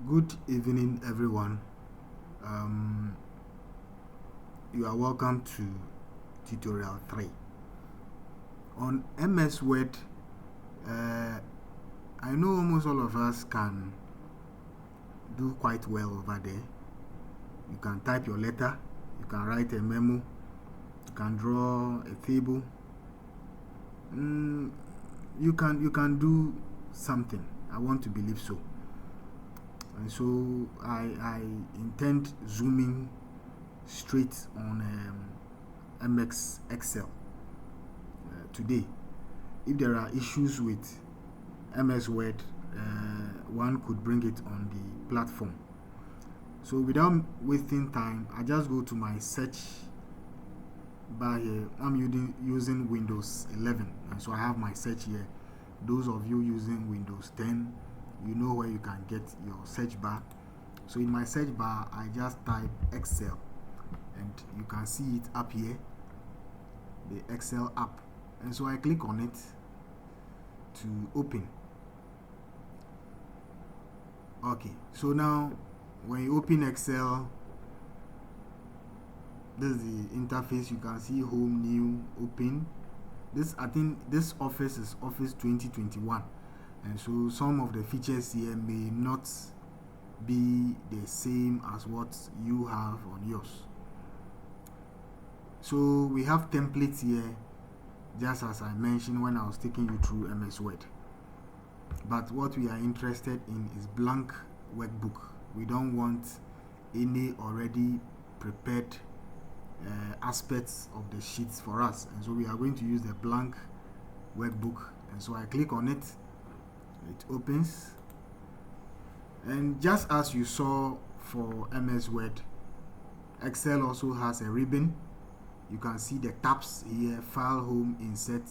Good evening, everyone. Um, you are welcome to tutorial 3. On MS Word, I know almost all of us can do quite well over there. You can type your letter, you can write a memo, you can draw a table. You can do something. I want to believe so. And so I intend zooming straight on MX Excel today. If there are issues with MS Word, one could bring it on the platform. So without wasting time, I just go to my search bar here. I'm using Windows 11, and so I have my search here. Those of you using Windows 10, you know where you can get your search bar. So in my search bar, I just type Excel, and you can see it up here, the Excel app. And so I click on it to open. Okay, so now when you open Excel, this is the interface. You can see home, new, open. I think this office is Office 2021, and so some of the features here may not be the same as what you have on yours. So we have templates here, just as I mentioned when I was taking you through MS Word. But what we are interested in is blank workbook. We don't want any already prepared aspects of the sheets for us, and so we are going to use the blank workbook. And so I click on it, it opens, and just as you saw for MS Word, Excel also has a ribbon. You can see the tabs here: file, home, insert,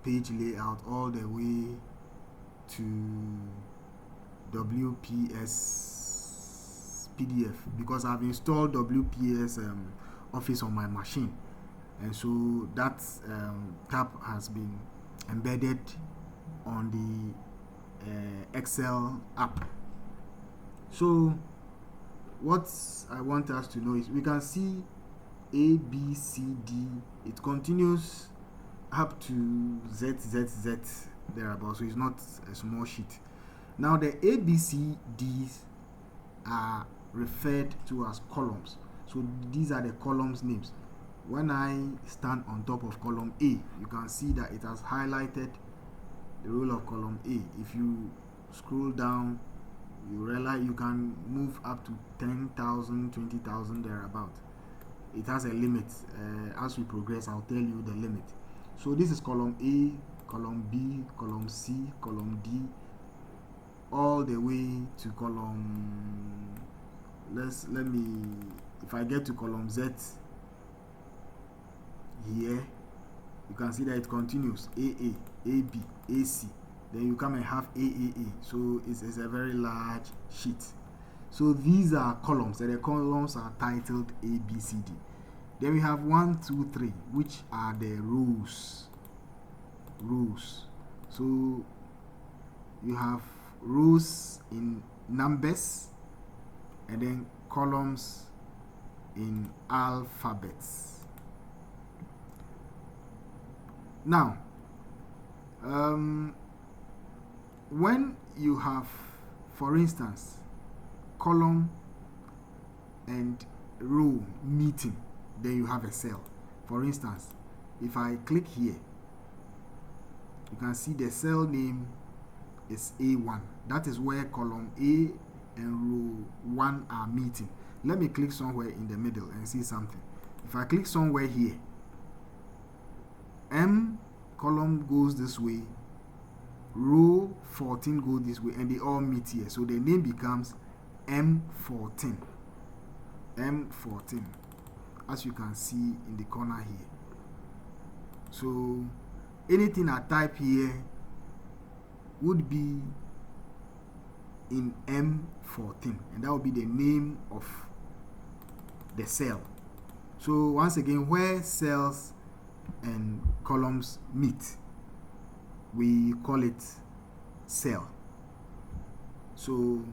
page layout, all the way to WPS PDF, because I've installed WPS Office on my machine, and so that tab has been embedded on the Excel app. So what I want us to know is we can see A, B, C, D. It continues up to Z, Z, Z thereabout, so it's not a small sheet. Now the A, B, C, D's are referred to as columns. So these are the columns names. When I stand on top of column A, you can see that it has highlighted the role of column A. If you scroll down, you realize you can move up to 10,000, 20,000 thereabout. It has a limit. As we progress, I'll tell you the limit. So this is column A, column B, column C, column D, all the way to column, if I get to column Z here, you can see that it continues AA, AB, AC. Then you come and have AAA. So it's a very large sheet. So these are columns, and the columns are titled A, B, C, D. Then we have 1, 2, 3, which are the rows. So you have rows in numbers, and then columns in alphabets. Now, when you have, for instance, column and row meeting, then you have a cell. For instance, if I click here, you can see the cell name is A1. That is where column A and row 1 are meeting. Let me click somewhere in the middle and see something. If I click somewhere here, M column goes this way, row 14 goes this way, and they all meet here. So the name becomes M14. M14, as you can see in the corner here. So anything I type here would be in M14, and that would be the name of the cell. So once again, where cells and columns meet, we call it cell. So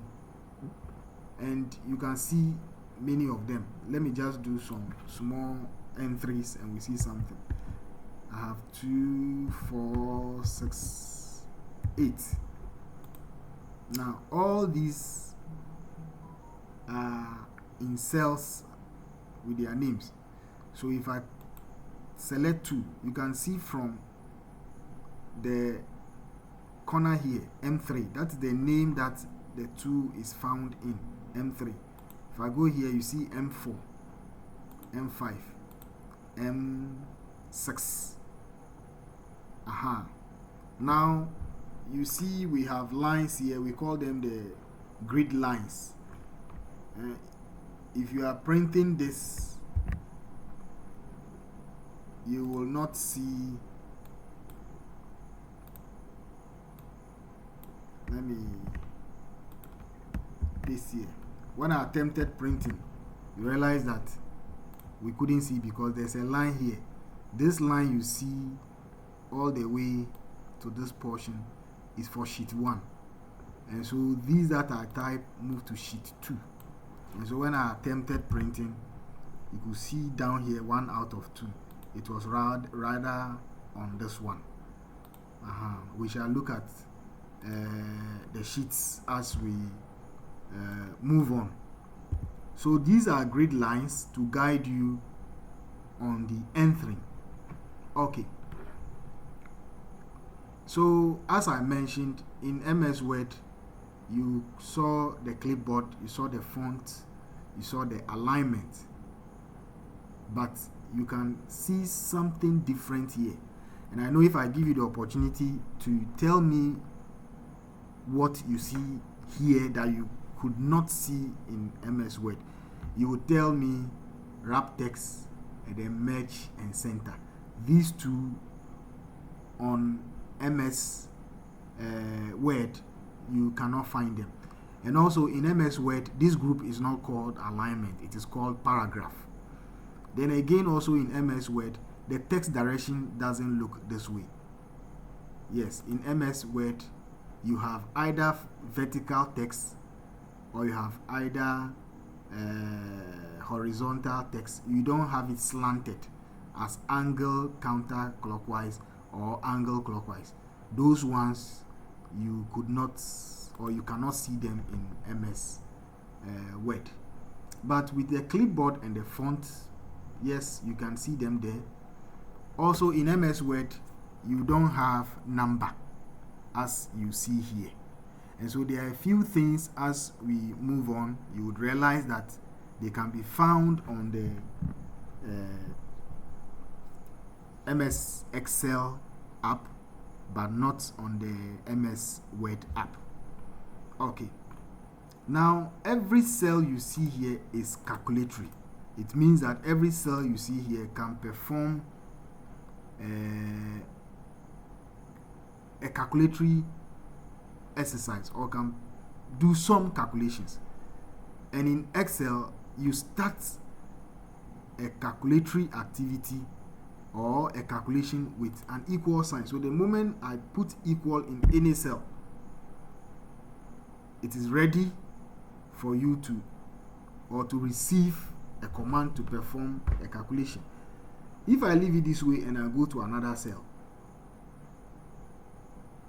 and you can see many of them. Let me just do some small entries and we see something. I have 2, 4, 6, 8. Now all these are in cells with their names. So if I select 2, you can see from the corner here, M3, that's the name that the 2 is found in, M3. If I go here, you see M4, M5, M6. Now you see we have lines here. We call them the grid lines. If you are printing this, you will not see. Let me paste here. When I attempted printing, you realize that we couldn't see because there's a line here. This line you see all the way to this portion is for sheet 1, and so these that I type move to sheet 2. And so when I attempted printing, you could see down here 1 out of 2. It was rather on this one. We shall look at the sheets as we move on. So these are grid lines to guide you on the entering. Okay. So as I mentioned, in MS Word, you saw the clipboard, you saw the font, you saw the alignment, but you can see something different here. And I know if I give you the opportunity to tell me what you see here that you could not see in MS Word, you would tell me wrap text and then merge and center. These two on MS Word, you cannot find them. And also in MS Word, this group is not called alignment, it is called paragraph. Then again, also in MS Word, the text direction doesn't look this way. Yes, in MS Word, you have either vertical text or you have either horizontal text. You don't have it slanted as angle counterclockwise or angle clockwise. Those ones you could not, or you cannot see them in MS Word. But with the clipboard and the font, yes, you can see them there. Also in MS Word, you don't have number as you see here. And so there are a few things as we move on, you would realize that they can be found on the MS Excel app, but not on the MS Word app. Okay. Now, every cell you see here is calculatory. It means that every cell you see here can perform a calculatory exercise or can do some calculations. And in Excel, you start a calculatory activity or a calculation with an equal sign. So the moment I put equal in any cell, it is ready for you to receive a command to perform a calculation. If I leave it this way and I go to another cell,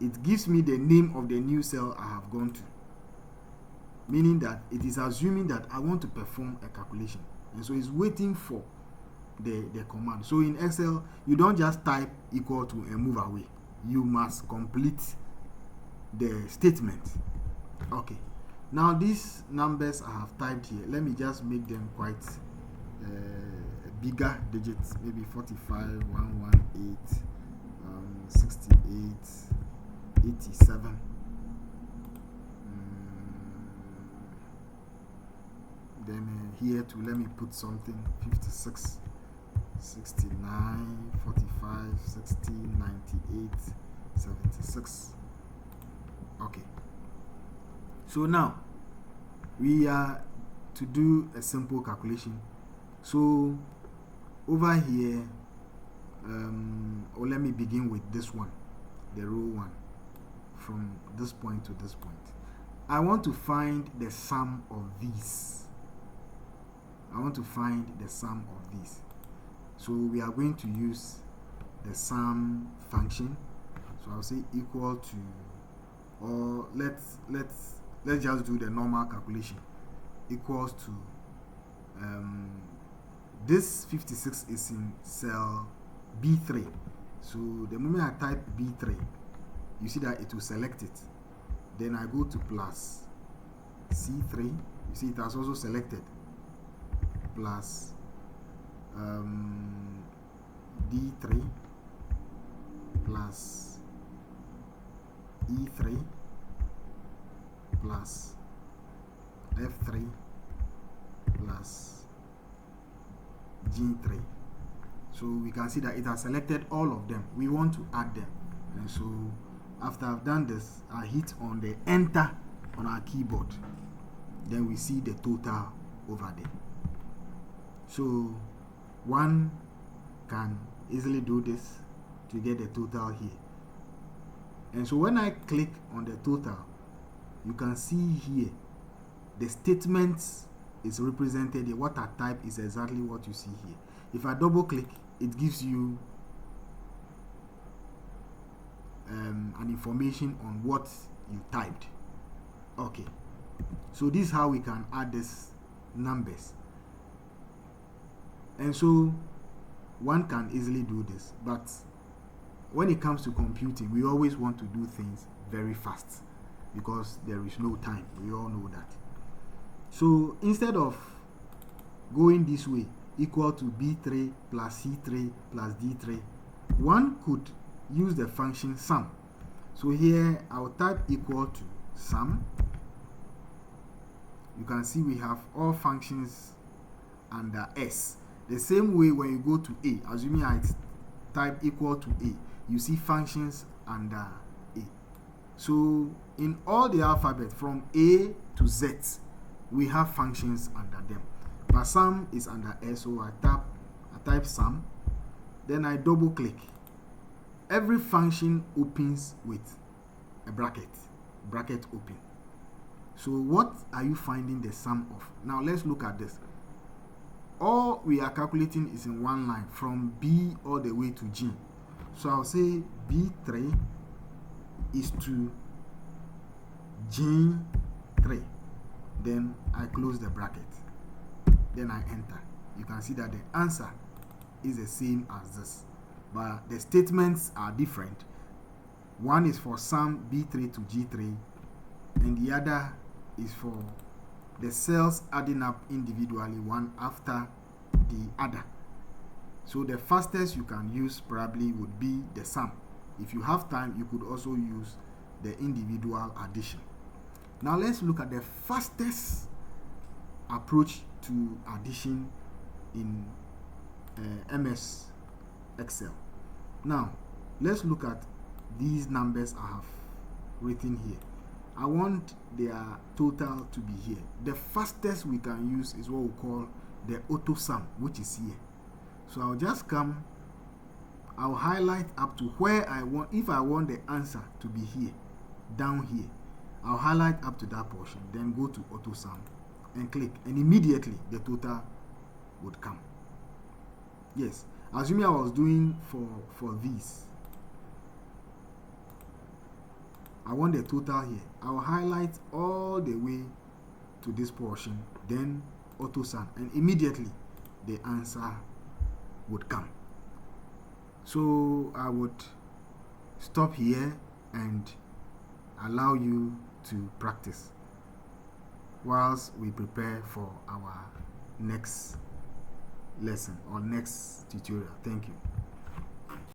it gives me the name of the new cell I have gone to, meaning that it is assuming that I want to perform a calculation, and so it's waiting for the command. So in Excel, you don't just type equal to and move away. You must complete the statement. Okay. Now these numbers I have typed here, let me just make them quite bigger digits, maybe 45, 118, 68, 87. Then here too, let me put something 56, 69, 45, 60, 98, 76. Okay. So now we are to do a simple calculation. So over here, or let me begin with this one, the row 1, from this point to this point. I want to find the sum of these. So we are going to use the sum function. So I'll say equal to, or let's just do the normal calculation. Equals to this 56 is in cell B3. So the moment I type B3, you see that it will select it. Then I go to plus C3. You see it has also selected. Plus D3 plus E3 plus F3 plus G3. So we can see that it has selected all of them. We want to add them, and so after I've done this, I hit on the enter on our keyboard. Then we see the total over there. So one can easily do this to get the total here. And so when I click on the total, you can see here the statements is represented here. What I type is exactly what you see here. If I double click, it gives you an information on what you typed. Okay, so this is how we can add these numbers. And so one can easily do this, but when it comes to computing, we always want to do things very fast because there is no time. We all know that. So instead of going this way, equal to B3 plus C3 plus D3, one could use the function sum. So here I'll type equal to sum. You can see we have all functions under S. The same way when you go to A, assuming I type equal to A, you see functions under A. So in all the alphabet from A to Z, we have functions under them. But sum is under S, so I type sum, then I double click. Every function opens with a bracket open. So what are you finding the sum of? Now let's look at this. All we are calculating is in one line from B all the way to G. So I'll say B3 is to G3. Then I close the bracket. Then I enter. You can see that the answer is the same as this, but the statements are different. One is for sum B3 to G3, and the other is for the cells adding up individually, one after the other. So the fastest you can use probably would be the sum. If you have time, you could also use the individual addition. Now let's look at the fastest approach to addition in MS Excel. Now let's look at these numbers I have written here. I want their total to be here. The fastest we can use is what we call the auto sum, which is here. So I'll just come, I'll highlight up to where I want. If I want the answer to be here, down here, I'll highlight up to that portion, then go to auto sum and click, and immediately the total would come. Yes, assuming I was doing for these, I want the total here. I'll highlight all the way to this portion, then auto sum, and immediately the answer would come. So I would stop here and allow you to practice whilst we prepare for our next lesson or next tutorial. Thank you.